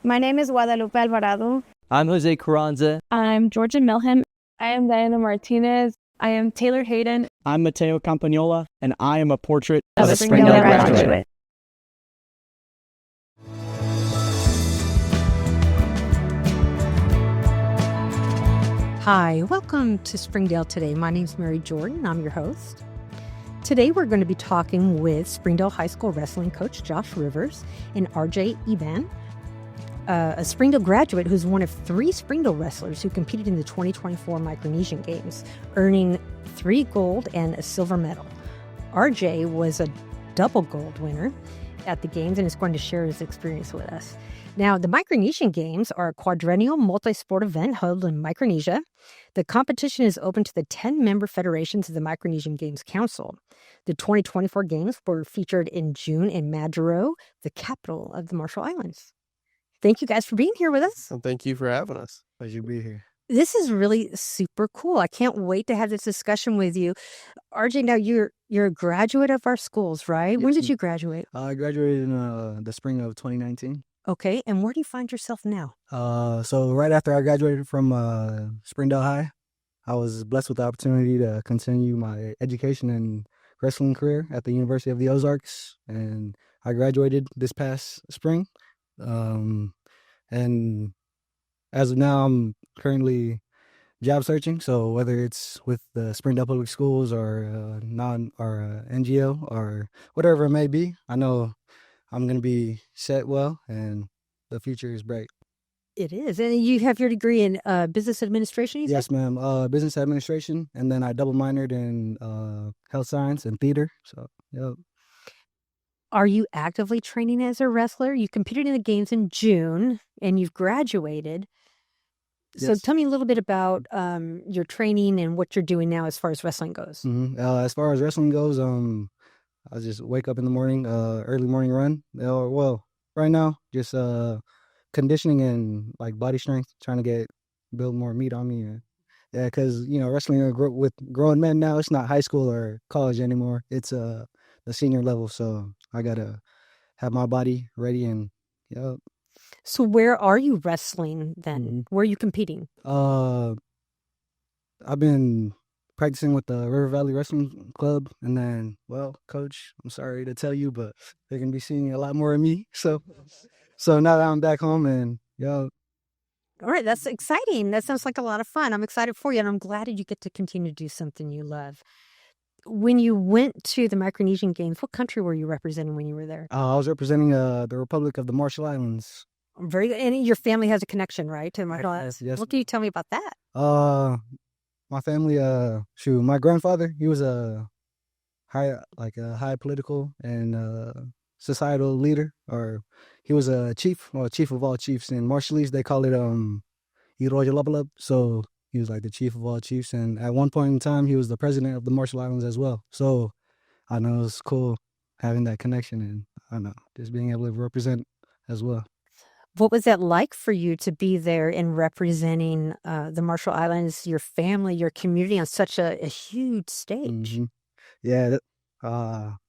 My name is Guadalupe Alvarado. I'm Jose Carranza. I'm Georgia Milham. I am Diana Martinez. I am Taylor Hayden. I'm Mateo Campagnola, and I am a portrait of a Springdale graduate. Hi, welcome to Springdale Today. My name's Mary Jordan. I'm your host. Today we're going to be talking with Springdale High School wrestling coach Josh Rivers and RJ Iban, a Springdale graduate who's one of 3 Springdale wrestlers who competed in the 2024 Micronesian Games, earning 3 gold and a silver medal. RJ was a double gold winner at the Games and is going to share his experience with us. Now, the Micronesian Games are a quadrennial multi-sport event held in Micronesia. The competition is open to the 10-member federations of the Micronesian Games Council. The 2024 Games were featured in June in Majuro, the capital of the Marshall Islands. Thank you guys for being here with us. And thank you for having us. Pleasure to be here. This is really super cool. I can't wait to have this discussion with you. RJ, now you're a graduate of our schools, right? Yes, When did you graduate? I graduated in the spring of 2019. Okay, and where do you find yourself now? So right after I graduated from Springdale High, I was blessed with the opportunity to continue my education and wrestling career at the University of the Ozarks, and I graduated this past spring. And as of now, I'm currently job searching. So whether it's with the Springdale Public Schools or NGO or whatever it may be, I know I'm going to be set well, and the future is bright. It is. And you have your degree in business administration, you said? Yes, ma'am. Business administration, and then I double minored in health science and theater. So, yep. Are you actively training as a wrestler? You competed in the Games in June, and you've graduated. So Yes. tell me a little bit about your training and what you're doing now as far as wrestling goes. As far as wrestling goes, I just wake up in the morning, early morning run. Well, right now, just conditioning and like body strength, trying to build more meat on me. Yeah, because wrestling with grown men now, it's not high school or college anymore. It's the senior level, so I gotta have my body ready and yeah. So where are you wrestling then? Where are you competing? I've been practicing with the River Valley Wrestling Club, and then, well, coach, I'm sorry to tell you, but they're gonna be seeing a lot more of me. So now that I'm back home, and All right, that's exciting. That sounds like a lot of fun. I'm excited for you, and I'm glad that you get to continue to do something you love. When you went to the Micronesian Games, what country were you representing when you were there? I was representing the Republic of the Marshall Islands. Very good. And your family has a connection, right, to the Marshall Islands? Yes. What can you tell me about that? My family, my grandfather, he was a high political and societal leader, or he was a chief of all chiefs. In Marshallese, they call it Irojalapalap. So he was like the chief of all chiefs, and at one point in time, he was the president of the Marshall Islands as well. So I know it's cool having that connection, and I know just being able to represent as well. What was that like for you to be there and representing the Marshall Islands, your family, your community on such a huge stage? Yeah,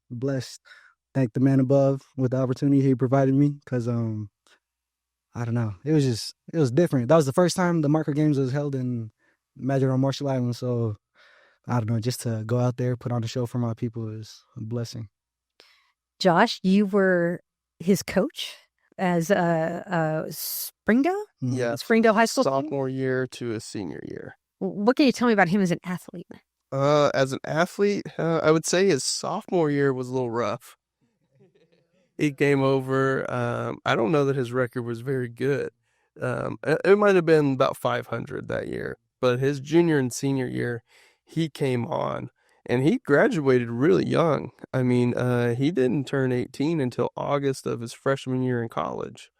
blessed. Thank the man above with the opportunity he provided me, because I don't know, it was different. That was the first time the Micro Games was held in Majuro Marshall Islands, so I don't know, just to go out there, put on a show for my people is a blessing. Josh, you were his coach as Springdale? Yeah. Springdale High School? Sophomore year to a senior year. What can you tell me about him as an athlete? As an athlete, I would say his sophomore year was a little rough. He came over. I don't know that his record was very good. It might have been about 500 that year. But his junior and senior year, he came on. And he graduated really young. I mean, he didn't turn 18 until August of his freshman year in college.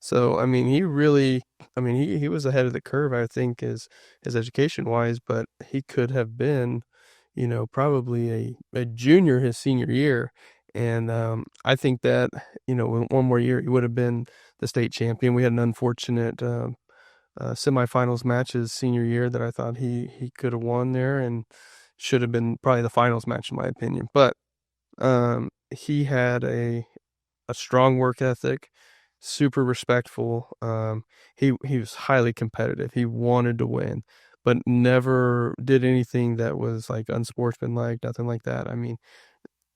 So, I mean, he was ahead of the curve, I think, his education-wise, but he could have been, probably a junior his senior year. And I think that, one more year, he would have been the state champion. We had an unfortunate semifinals match his senior year that I thought he could have won there, and should have been probably the finals match in my opinion. But he had a strong work ethic, super respectful. He was highly competitive. He wanted to win, but never did anything that was like unsportsmanlike, nothing like that. I mean,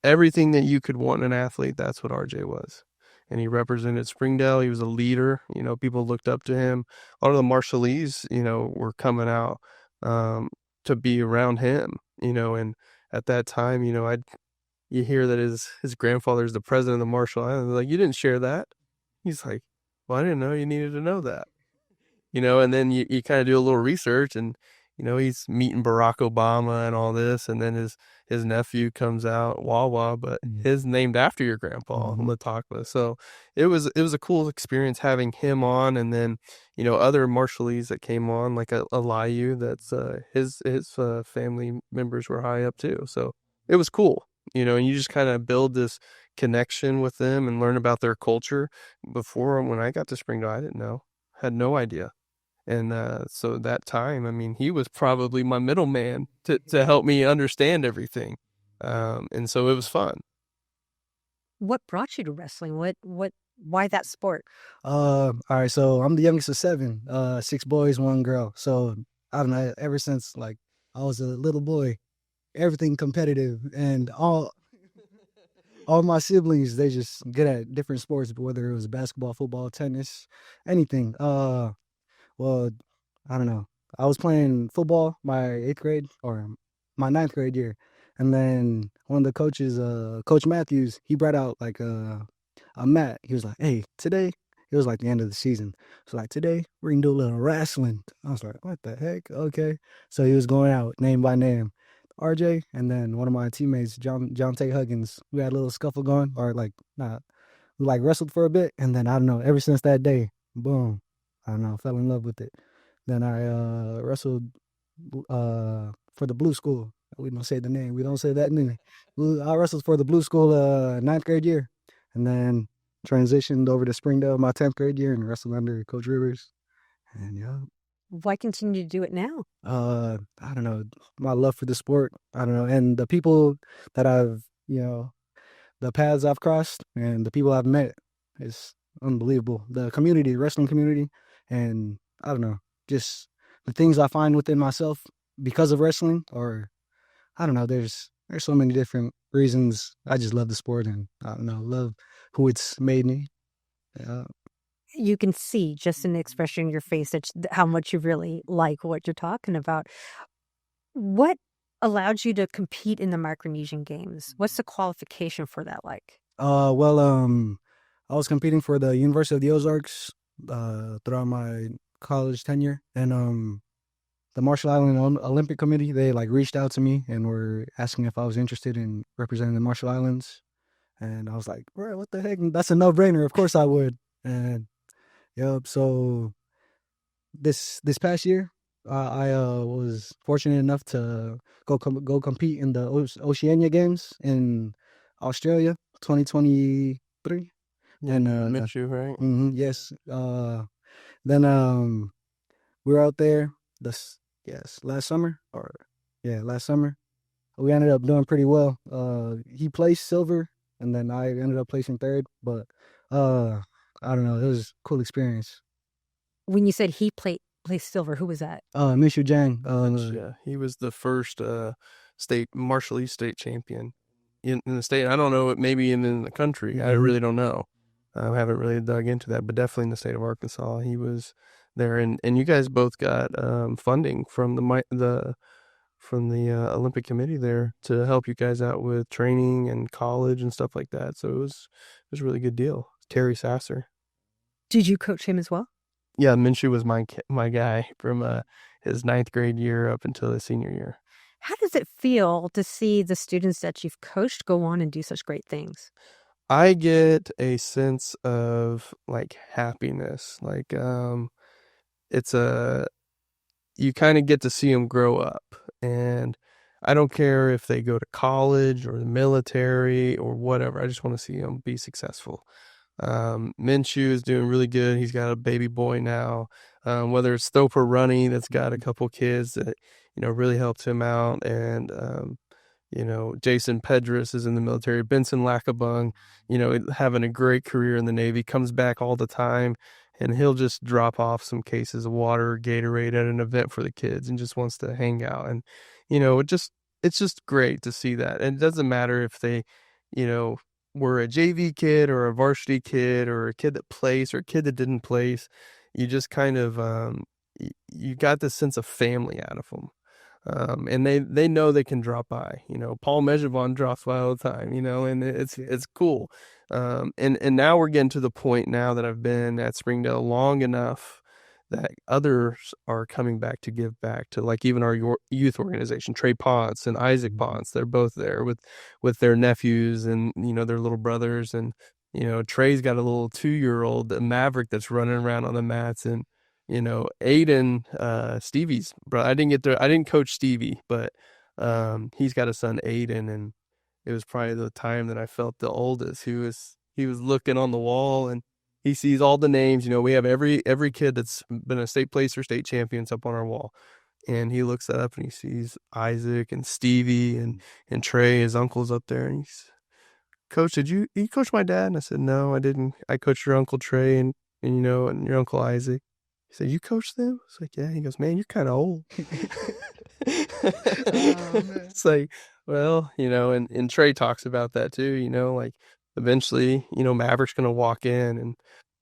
everything that you could want in an athlete, that's what RJ was. And he represented Springdale. He was a leader. People looked up to him. A lot of the Marshallese, were coming out to be around him, and at that time, you hear that his grandfather is the president of the Marshall Islands. Like, you didn't share that. He's like, well, I didn't know you needed to know that. And then you kind of do a little research, and he's meeting Barack Obama and all this, and then his nephew comes out, Wawa, but his named after your grandpa, Latakla. So it was a cool experience having him on, and then other Marshallese that came on, like a Eliu, that's his family members were high up too. So it was cool, and you just kind of build this connection with them and learn about their culture. Before, when I got to Springdale, I didn't know, had no idea. And so that time, I mean, he was probably my middleman to help me understand everything. And so it was fun. What brought you to wrestling? Why that sport? All right, so I'm the youngest of 7, 6 boys, 1 girl. So I don't know, ever since like I was a little boy, everything competitive, and all my siblings, they just good at different sports, whether it was basketball, football, tennis, anything. Well, I don't know. I was playing football my 8th grade or my 9th grade year. And then one of the coaches, Coach Matthews, he brought out like a mat. He was like, hey, today, it was like the end of the season. So like, today, we're going to do a little wrestling. I was like, what the heck? Okay. So he was going out name by name. RJ, and then one of my teammates, John Tay Huggins, we had a little scuffle going, or like, nah, we like wrestled for a bit. And then I don't know, ever since that day, boom, I don't know, fell in love with it. Then I wrestled for the Blue School. We don't say the name. We don't say that name. I wrestled for the Blue School 9th grade year, and then transitioned over to Springdale my 10th grade year and wrestled under Coach Rivers. And yeah. Why continue to do it now? I don't know, my love for the sport. I don't know, and the people that I've, the paths I've crossed and the people I've met is unbelievable. The community, wrestling community, and I don't know, just the things I find within myself because of wrestling, or I don't know, there's so many different reasons. I just love the sport, and I don't know, love who it's made me. Yeah. You can see just in the expression in your face how much you really like what you're talking about. What allowed you to compete in the Micronesian Games? What's the qualification for that like? Well, I was competing for the University of the Ozarks throughout my college tenure, and the Marshall Island Olympic Committee, they like reached out to me and were asking if I was interested in representing the Marshall Islands, and I was like, bro, what the heck? That's a no-brainer. Of course I would. And yep. So this past year, I was fortunate enough to go compete in the Oceania Games in Australia, 2023. Yeah, And Mitchu, right? yes. Then we were out there last summer. We ended up doing pretty well. He placed silver, and then I ended up placing 3rd. But I don't know, it was a cool experience. When you said he placed silver, who was that? Mishu Jang. Yeah, he was the first Marshallese state champion in the state. I don't know, maybe in the country. I really don't know. I haven't really dug into that, but definitely in the state of Arkansas, he was there. And you guys both got funding from the Olympic Committee there to help you guys out with training and college and stuff like that. So it was a really good deal. Terry Sasser. Did you coach him as well? Yeah, Minshew was my guy from his 9th grade year up until his senior year. How does it feel to see the students that you've coached go on and do such great things? I get a sense of like happiness. Like you kind of get to see them grow up, and I don't care if they go to college or the military or whatever. I just want to see them be successful. Minshew is doing really good. He's got a baby boy now. Whether it's Stoper Runny that's got a couple kids that really helped him out, and Jason Pedris is in the military. Benson Lackabung, having a great career in the Navy, comes back all the time, and he'll just drop off some cases of water or Gatorade at an event for the kids and just wants to hang out. And, it's just great to see that. And it doesn't matter if they, were a JV kid or a varsity kid or a kid that plays or a kid that didn't place. You just kind of, you got this sense of family out of them. And they know they can drop by. Paul Mejavon drops by all the time, and it's cool. And now we're getting to the point now that I've been at Springdale long enough that others are coming back to give back to, like, even our youth organization, Trey Ponce and Isaac Ponce. They're both there with their nephews and, their little brothers. And, Trey's got a little 2-year-old Maverick that's running around on the mats. And, Aiden, Stevie's bro. I didn't coach Stevie, but he's got a son, Aiden, and it was probably the time that I felt the oldest. He was looking on the wall and he sees all the names. We have every kid that's been a state placer, state champions up on our wall. And he looks that up and he sees Isaac and Stevie and Trey, his uncle's up there. And he's, Coach, did you coach my dad? And I said, no, I didn't. I coached your Uncle Trey and your Uncle Isaac. He said, you coach them? It's like, yeah. He goes, man, you're kind of old. It's like, well, and Trey talks about that too, like eventually, Maverick's going to walk in and,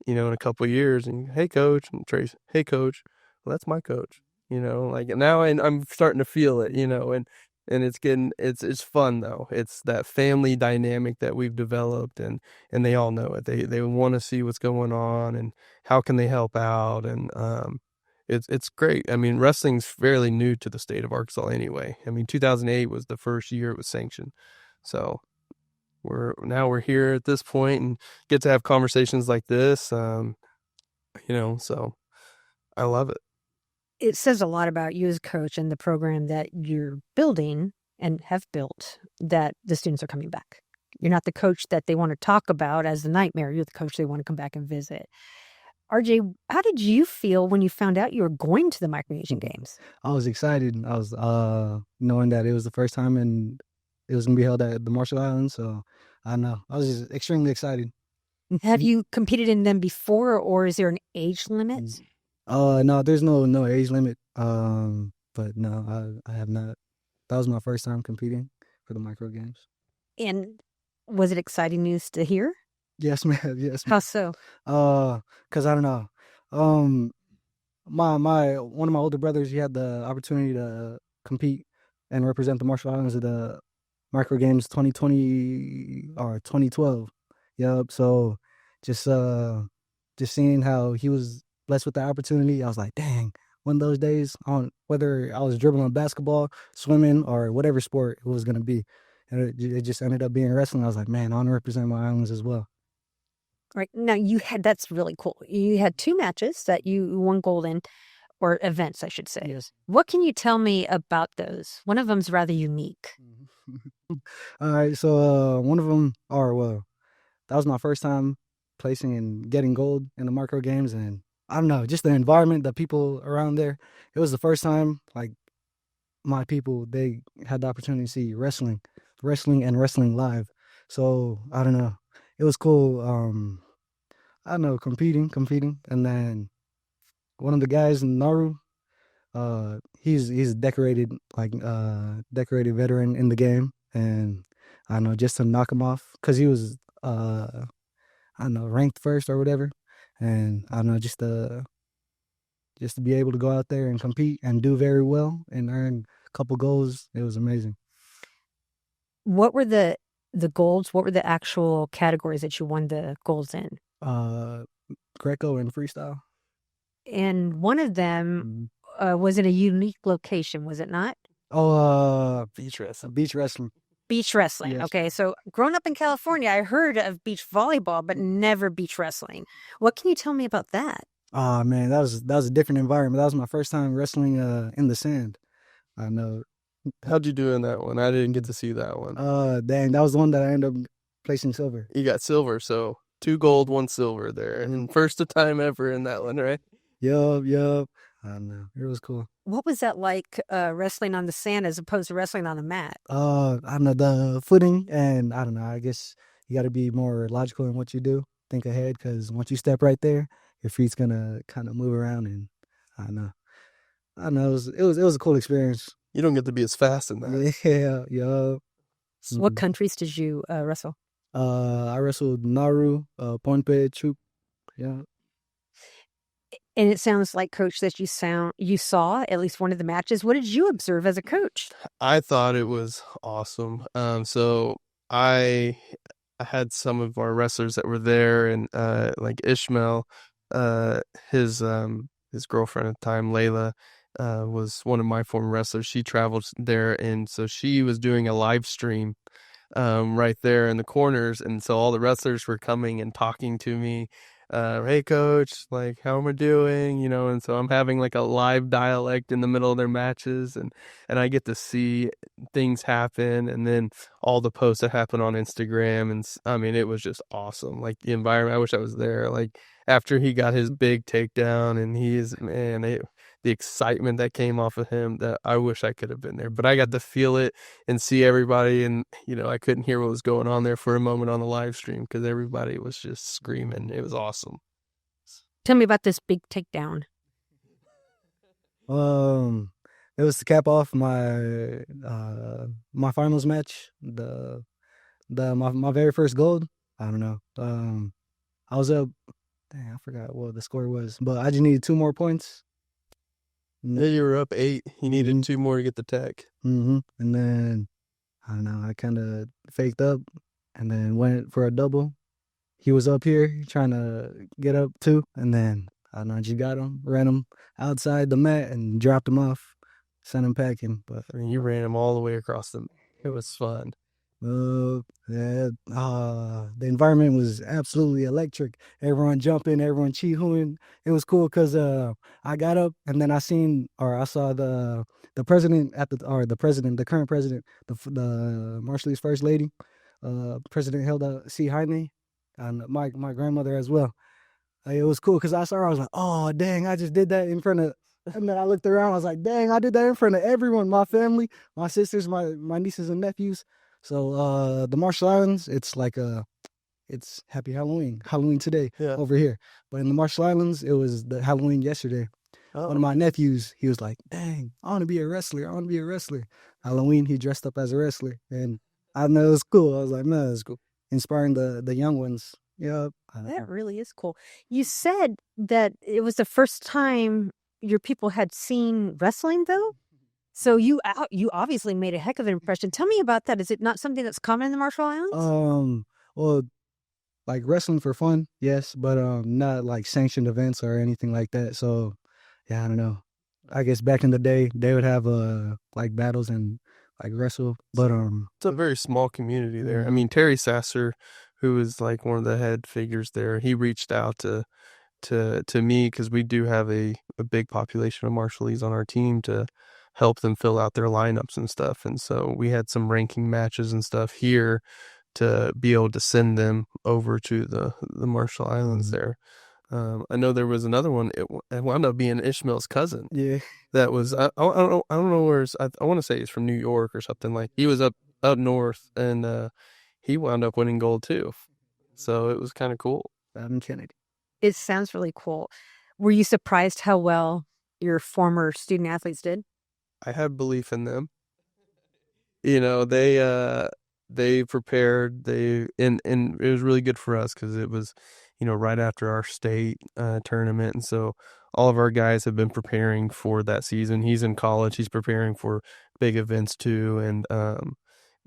in a couple of years and, hey, coach. And Trey's, hey, coach. Well, that's my coach, like now I'm starting to feel it, and it's fun though. It's that family dynamic that we've developed and they all know it. They want to see what's going on and how can they help out. And, it's great. I mean, wrestling's fairly new to the state of Arkansas anyway. I mean, 2008 was the first year it was sanctioned. So we're here at this point and get to have conversations like this. So I love it. It says a lot about you as a coach and the program that you're building and have built, that the students are coming back. You're not the coach that they want to talk about as the nightmare. You're the coach they want to come back and visit. RJ, how did you feel when you found out you were going to the Micronesian Games? I was excited. I was knowing that it was the first time and it was going to be held at the Marshall Islands. So I know. I was just extremely excited. Have you competed in them before, or is there an age limit? No, there's no age limit. But no, I have not. That was my first time competing for the Micro Games. And was it exciting news to hear? Yes, ma'am. Yes, ma'am. How so? 'Cause I don't know. My one of my older brothers, he had the opportunity to compete and represent the Marshall Islands at the Micro Games 2020 or 2012. Yep. So just seeing how he was blessed with the opportunity, I was like, dang, one of those days, whether I was dribbling basketball, swimming, or whatever sport it was gonna be. And it just ended up being wrestling. I was like, man, I want to represent my islands as well. Right. Now that's really cool. You had 2 matches that you won gold in, or events, I should say. Yes. What can you tell me about those? One of them's rather unique. All right. So one of them, that was my first time placing and getting gold in the Micro Games. And I don't know, just the environment, the people around there. It was the first time, like, my people, they had the opportunity to see wrestling and wrestling live. So I don't know. It was cool. I don't know, competing. And then one of the guys, Naru, he's a decorated veteran in the game. And I don't know, just to knock him off, because he was, ranked first or whatever. And I don't know, just to be able to go out there and compete and do very well and earn a couple goals, it was amazing. What were the golds? What were the actual categories that you won the golds in? Greco and freestyle. And one of them was in a unique location, was it not? Beach wrestling. Beach wrestling. Yes. Okay, so growing up in California, I heard of beach volleyball, but never beach wrestling. What can you tell me about that? Oh man, that was a different environment. That was my first time wrestling in the sand. I know. How'd you do in that one? I didn't get to see that one. Dang, that was the one that I ended up placing silver. You got silver, so 2 gold, 1 silver there, and first time ever in that one, right? Yup. I don't know. It was cool. What was that like wrestling on the sand as opposed to wrestling on the mat? I don't know, the footing, and I don't know. I guess you got to be more logical in what you do. Think ahead, because once you step right there, your feet's gonna kind of move around, and I don't know. I don't know. It was a cool experience. You don't get to be as fast in that. Yeah, yeah. What countries did you wrestle? I wrestled Nauru, Pohnpei, Chup. Yeah. And it sounds like, Coach, that you saw at least one of the matches. What did you observe as a coach? I thought it was awesome. So I had some of our wrestlers that were there, and like Ishmael, his girlfriend at the time, Layla, was one of my former wrestlers. She traveled there, and so she was doing a live stream right there in the corners, and so all the wrestlers were coming and talking to me. Hey coach, like how am I doing? And so I'm having like a live dialect in the middle of their matches, and I get to see things happen, and then all the posts that happen on Instagram, and I mean it was just awesome. Like the environment, I wish I was there. Like after he got his big takedown, and the excitement that came off of him, that I wish I could have been there, but I got to feel it and see everybody, and I couldn't hear what was going on there for a moment on the live stream because everybody was just screaming. It was awesome. Tell me about this big takedown. It was to cap off my my finals match, my very first gold. I don't know. I was up. Dang, I forgot what the score was, but I just needed 2 more points. Yeah, you were up 8. You needed 2 more to get the tech. And then I don't know. I kind of faked up, and then went for a double. He was up here trying to get up too, and then I don't know. I just got him, ran him outside the mat, and dropped him off, sent him packing. But I mean, you ran him all the way across them. It was fun. Yeah, the environment was absolutely electric. Everyone jumping, everyone chee-hooing. It was cool because I got up, and then I saw the president the current president, the Marshallese first lady, President Hilda C. Jaime, and my grandmother as well. It was cool because I saw her. I was like, oh dang, I just did that in front of. And then I looked around. I was like, dang, I did that in front of everyone, my family, my sisters, my nieces and nephews. So the Marshall Islands, it's Happy Halloween today over here. But in the Marshall Islands, it was the Halloween yesterday. One of my nephews, he was like, dang, I want to be a wrestler. Halloween, he dressed up as a wrestler. And I know it was cool. I was like, man, it's cool. Inspiring the young ones. Yeah. That really is cool. You said that it was the first time your people had seen wrestling, though? So you obviously made a heck of an impression. Tell me about that. Is it not something that's common in the Marshall Islands? Well, like wrestling for fun, yes, but not like sanctioned events or anything like that. So, yeah, I don't know. I guess back in the day, they would have like battles and like wrestle, but it's a very small community there. I mean, Terry Sasser, who is like one of the head figures there, he reached out to me because we do have a big population of Marshallese on our team to help them fill out their lineups and stuff. And so we had some ranking matches and stuff here to be able to send them over to the Marshall Islands there. I know there was another one. It wound up being Ishmael's cousin. Yeah. That was, I don't know where I want to say he's from New York or something. Like he was up north, and he wound up winning gold too. So it was kind of cool. Adam Kennedy. It sounds really cool. Were you surprised how well your former student athletes did? I had belief in them. They prepared. And it was really good for us because it was, right after our state tournament, and so all of our guys have been preparing for that season. He's in college. He's preparing for big events too, and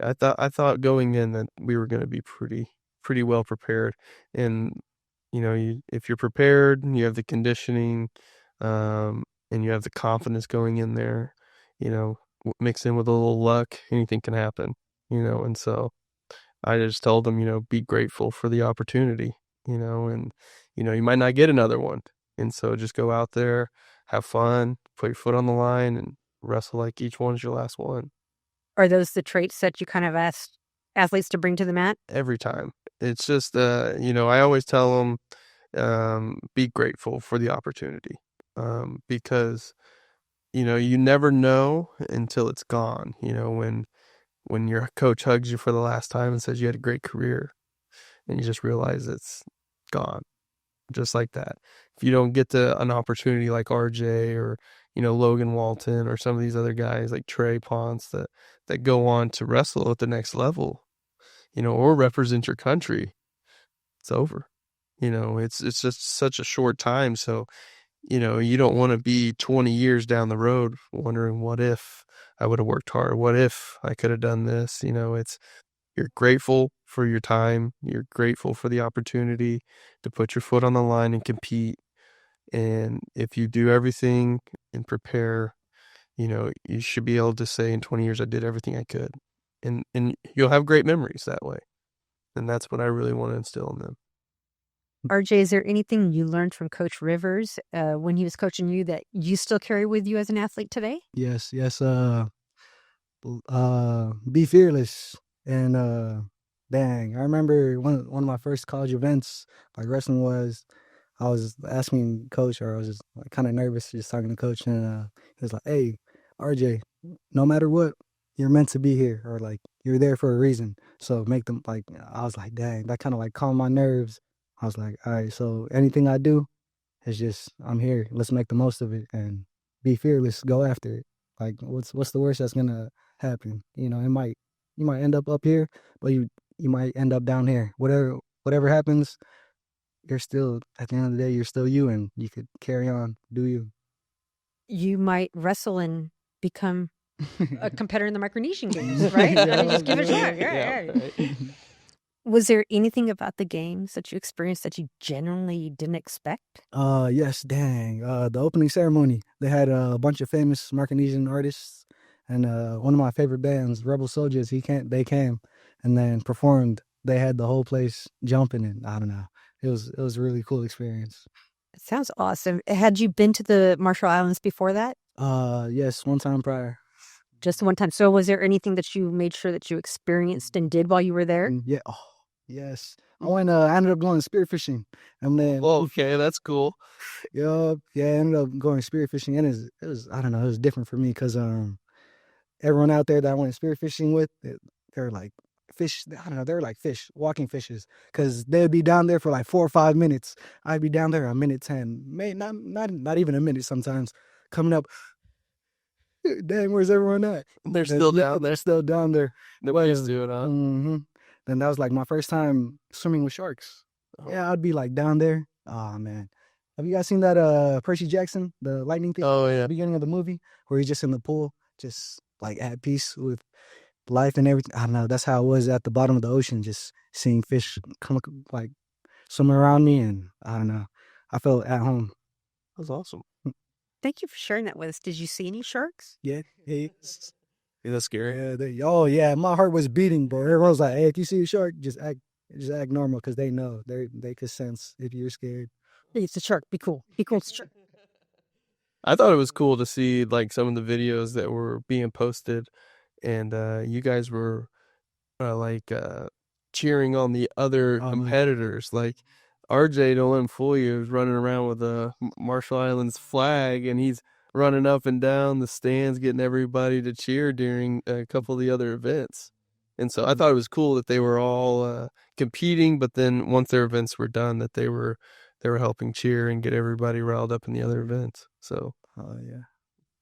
I thought going in that we were going to be pretty well prepared. And if you're prepared and you have the conditioning, and you have the confidence going in there, mix in with a little luck, anything can happen, and so I just told them, be grateful for the opportunity, and, you might not get another one. And so just go out there, have fun, put your foot on the line, and wrestle like each one's your last one. Are those the traits that you kind of asked athletes to bring to the mat? Every time. It's just, I always tell them, be grateful for the opportunity. because you never know until it's gone. When your coach hugs you for the last time and says you had a great career, and you just realize it's gone, just like that. If you don't get an opportunity like RJ or Logan Walton or some of these other guys like Trey Ponce that go on to wrestle at the next level, or represent your country, it's over. It's just such a short time. So, you don't want to be 20 years down the road wondering, what if I would have worked hard? What if I could have done this? You're grateful for your time. You're grateful for the opportunity to put your foot on the line and compete. And if you do everything and prepare, you should be able to say in 20 years, I did everything I could. And you'll have great memories that way. And that's what I really want to instill in them. RJ, is there anything you learned from Coach Rivers when he was coaching you that you still carry with you as an athlete today? Yes. Be fearless. And dang, I remember one of my first college events, like wrestling, was I was asking coach, or I was just like kind of nervous just talking to coach, and he was like, "Hey, RJ, no matter what, you're meant to be here, or like you're there for a reason. So make them like." I was like, "Dang," that kind of like calmed my nerves. I was like, "All right, so anything I do, it's just I'm here. Let's make the most of it and be fearless. Go after it. Like what's the worst that's gonna happen? You might end up here, but you might end up down here. Whatever happens, you're still at the end of the day, you're still you, and you could carry on, do you." You might wrestle and become a competitor in the Micronesian Games, right? I mean, just give it a shot. Yeah. Right. Was there anything about the games that you experienced that you genuinely didn't expect? Yes, dang. The opening ceremony, they had a bunch of famous Micronesian artists, and one of my favorite bands, Rebel Soldiers. They came, and then performed. They had the whole place jumping, and I don't know. It was a really cool experience. It sounds awesome. Had you been to the Marshall Islands before that? Yes, one time prior. Just one time. So was there anything that you made sure that you experienced and did while you were there? Yeah. Oh, yes. I ended up going spearfishing, and then Okay, that's cool. yeah, I ended up going spearfishing, and it was I don't know, it was different for me because everyone out there that I went spearfishing with, they're like fish. I don't know, they're like fish, walking fishes, because they'd be down there for like 4 or 5 minutes. I'd be down there a minute 10, maybe not even a minute sometimes. Coming up, dang, where's everyone at? They're still down there. They're still down there. Nobody's doing it, huh? Mm-hmm. Then that was like my first time swimming with sharks. Oh. Yeah, I'd be like down there. Oh man, have you guys seen that Percy Jackson, the lightning thing? Oh, yeah. The beginning of the movie where he's just in the pool, just like at peace with life and everything. I don't know. That's how it was at the bottom of the ocean, just seeing fish come like swim around me, and I don't know. I felt at home. That's awesome. Thank you for sharing that with us. Did you see any sharks? Yeah. Yeah, that's scary. Yeah. Oh yeah, my heart was beating, bro. Everyone was like, "Hey, if you see a shark, just act normal," because they know they could sense if you're scared. Hey, it's a shark. Be cool. Be cool. It's a shark. I thought it was cool to see like some of the videos that were being posted, and you guys were cheering on the other competitors. Like RJ, don't let him fool you. He was running around with a Marshall Islands flag, and he's running up and down the stands, getting everybody to cheer during a couple of the other events. And so I thought it was cool that they were all competing, but then once their events were done, that they were helping cheer and get everybody riled up in the other events. So, yeah.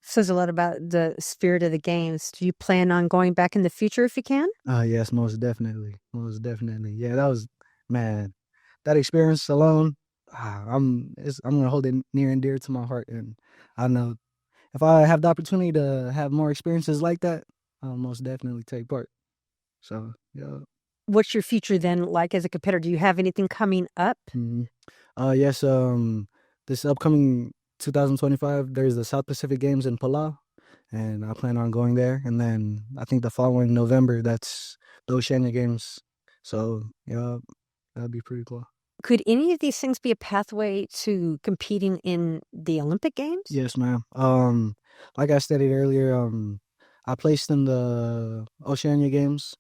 Says a lot about the spirit of the games. Do you plan on going back in the future if you can? Yes, most definitely. Yeah, that was, man, that experience alone. I'm gonna hold it near and dear to my heart, and I know if I have the opportunity to have more experiences like that, I'll most definitely take part. So yeah. What's your future then like as a competitor? Do you have anything coming up? Mm-hmm. Yes. This upcoming 2025, there's the South Pacific Games in Palau, and I plan on going there. And then I think the following November, that's the Oceania Games. So yeah, that'd be pretty cool. Could any of these things be a pathway to competing in the Olympic Games? Yes, ma'am. Like I stated earlier, I placed in the Oceania Games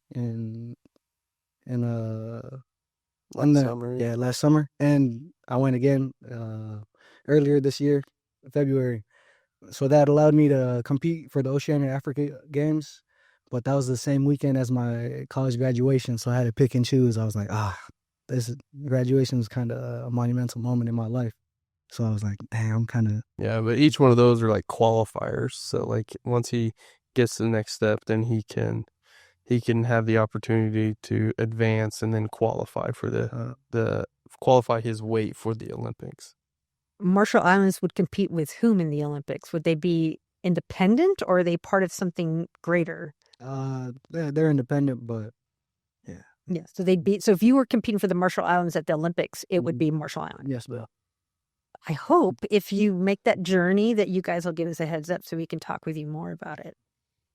last summer. Yeah, last summer, and I went again earlier this year February. So that allowed me to compete for the Oceania Africa Games. But that was the same weekend as my college graduation, so I had to pick and choose. I was like, this graduation was kind of a monumental moment in my life. So I was like, dang, I'm kind of... Yeah, but each one of those are like qualifiers. So like once he gets to the next step, then he can have the opportunity to advance and then qualify for the qualify his weight for the Olympics. Marshall Islands would compete with whom in the Olympics? Would they be independent or are they part of something greater? They're independent, but yeah. Yeah, so if you were competing for the Marshall Islands at the Olympics, it would be Marshall Islands. Yes, Bill. I hope if you make that journey that you guys will give us a heads up so we can talk with you more about it.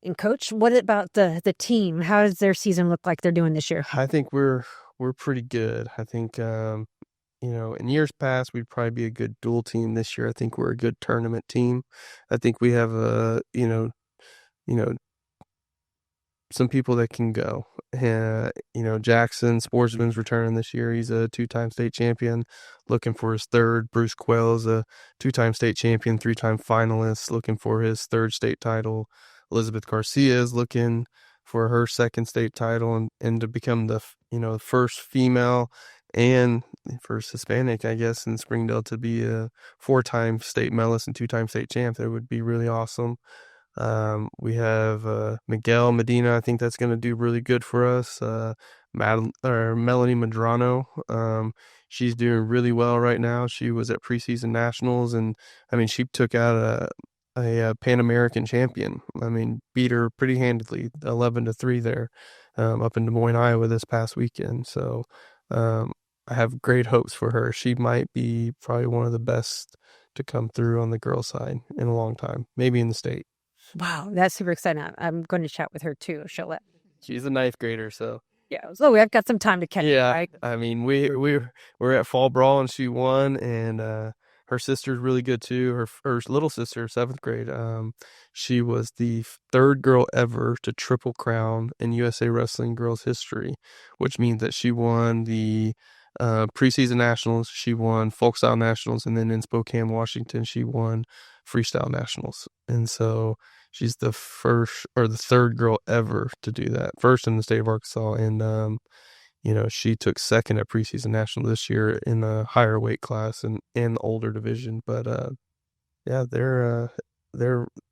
And Coach, what about the team? How does their season look like they're doing this year? I think we're pretty good. I think in years past we'd probably be a good dual team. This year I think we're a good tournament team. I think we have some people that can go. Jackson Sportsman's returning this year. He's a 2-time state champion, looking for his third. Bruce Quayle is a 2-time state champion, 3-time finalist, looking for his third state title. Elizabeth Garcia is looking for her second state title and to become the first female and first Hispanic, I guess, in Springdale to be a 4-time state medalist and 2-time state champ. That would be really awesome. We have Miguel Medina. I think that's going to do really good for us. Melanie Madrano. She's doing really well right now. She was at preseason nationals, and I mean, she took out a Pan American champion. I mean, beat her pretty handedly, 11-3 there, up in Des Moines, Iowa this past weekend. So, I have great hopes for her. She might be probably one of the best to come through on the girls' side in a long time, maybe in the state. Wow, that's super exciting. I'm going to chat with her too. She's a 9th grader, so yeah. So we've got some time to catch up, right? I mean, we're at Fall Brawl and she won, and her sister's really good too. Her little sister, 7th grade, she was the 3rd girl ever to triple crown in USA Wrestling girls history, which means that she won the preseason nationals, she won folk style nationals, and then in Spokane, Washington, she won freestyle nationals. And so she's the first or the 3rd girl ever to do that, first in the state of Arkansas. And she took 2nd at preseason national this year in the higher weight class and in the older division. But yeah, they're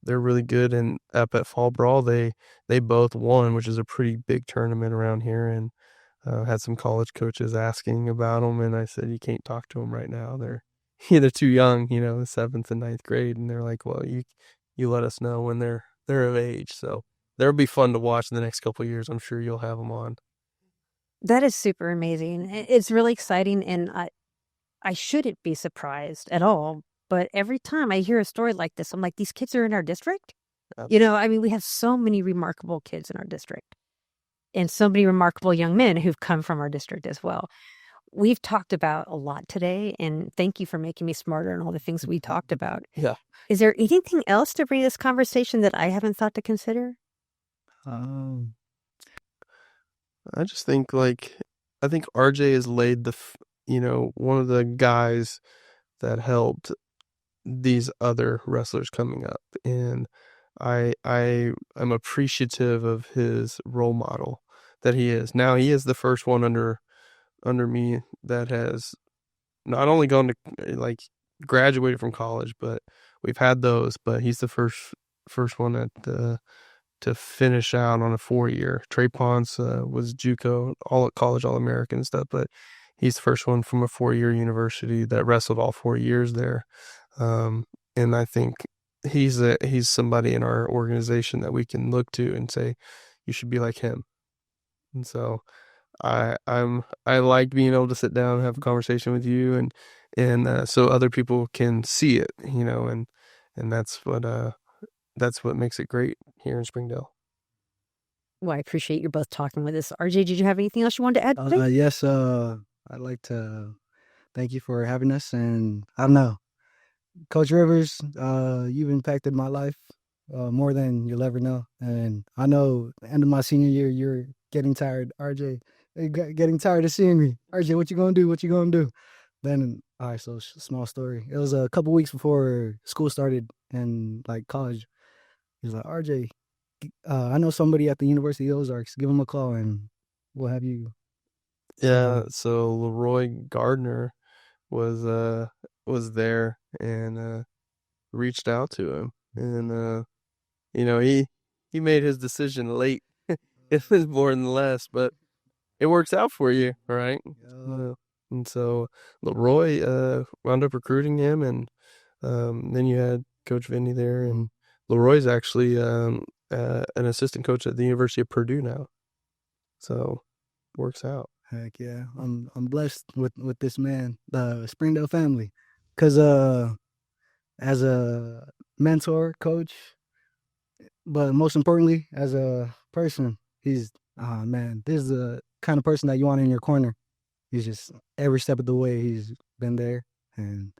really good. And up at Fall Brawl, they both won, which is a pretty big tournament around here. And had some college coaches asking about them, and I said, you can't talk to them right now. They're either too young, 7th and 9th grade, and they're like, well, you let us know when they're of age. So they'll be fun to watch in the next couple of years. I'm sure you'll have them on. That is super amazing. It's really exciting, and I shouldn't be surprised at all. But every time I hear a story like this, I'm like, these kids are in our district. Absolutely. We have so many remarkable kids in our district. And so many remarkable young men who've come from our district as well. We've talked about a lot today, and thank you for making me smarter on all the things we talked about. Yeah. Is there anything else to bring this conversation that I haven't thought to consider? I just think I think RJ has laid one of the guys that helped these other wrestlers coming up, and I'm appreciative of his role model that he is. Now he is the first one under me that has not only gone to graduated from college, but we've had those, but he's the first one to finish out on a 4-year. Trey Ponce was JUCO, all at college, All-American and stuff, but he's the first one from a 4-year university that wrestled all 4 years there. And I think he's somebody in our organization that we can look to and say, you should be like him. And so I like being able to sit down and have a conversation with you and so other people can see it, and that's what makes it great here in Springdale. Well, I appreciate you both talking with us. RJ, did you have anything else you wanted to add today? Yes, I'd like to thank you for having us. And I don't know, Coach Rivers, you've impacted my life more than you'll ever know. And I know end of my senior year, you're getting tired, RJ, getting tired of seeing me. RJ, what you gonna do? What you gonna do? Then, all right, so small story. It was a couple weeks before school started and like college. He was like, RJ, I know somebody at the University of Ozarks. Give him a call and we'll have you. Yeah, so Leroy Gardner was there and reached out to him, and he made his decision late. It was more than less, but it works out for you, right? And so Leroy wound up recruiting him, and then you had Coach Vinny there, and Leroy's actually an assistant coach at the University of Purdue now. So works out. Heck yeah, I'm blessed with this man, the Springdale family, because as a mentor, coach, but most importantly as a person, he's man, this is the kind of person that you want in your corner. He's just every step of the way he's been there and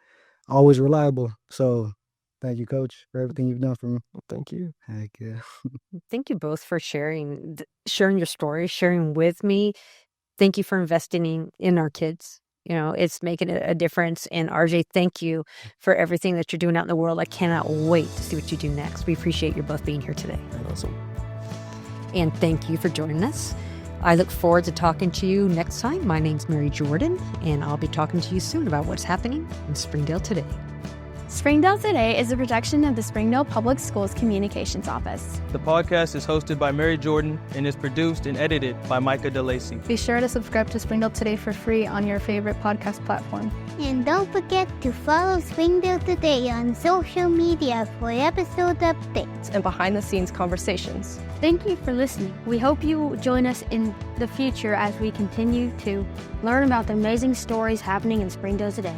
always reliable. So thank you, Coach, for everything you've done for me. Well, thank you. Heck yeah. Thank you both for sharing your story, sharing with me. Thank you for investing in our kids. It's making a difference. And RJ, thank you for everything that you're doing out in the world. I cannot wait to see what you do next. We appreciate you both being here today. Awesome. And thank you for joining us. I look forward to talking to you next time. My name's Mary Jordan, and I'll be talking to you soon about what's happening in Springdale today. Springdale Today is a production of the Springdale Public Schools Communications Office. The podcast is hosted by Mary Jordan and is produced and edited by Micah DeLacy. Be sure to subscribe to Springdale Today for free on your favorite podcast platform. And don't forget to follow Springdale Today on social media for episode updates And behind-the-scenes conversations. Thank you for listening. We hope you join us in the future as we continue to learn about the amazing stories happening in Springdale today.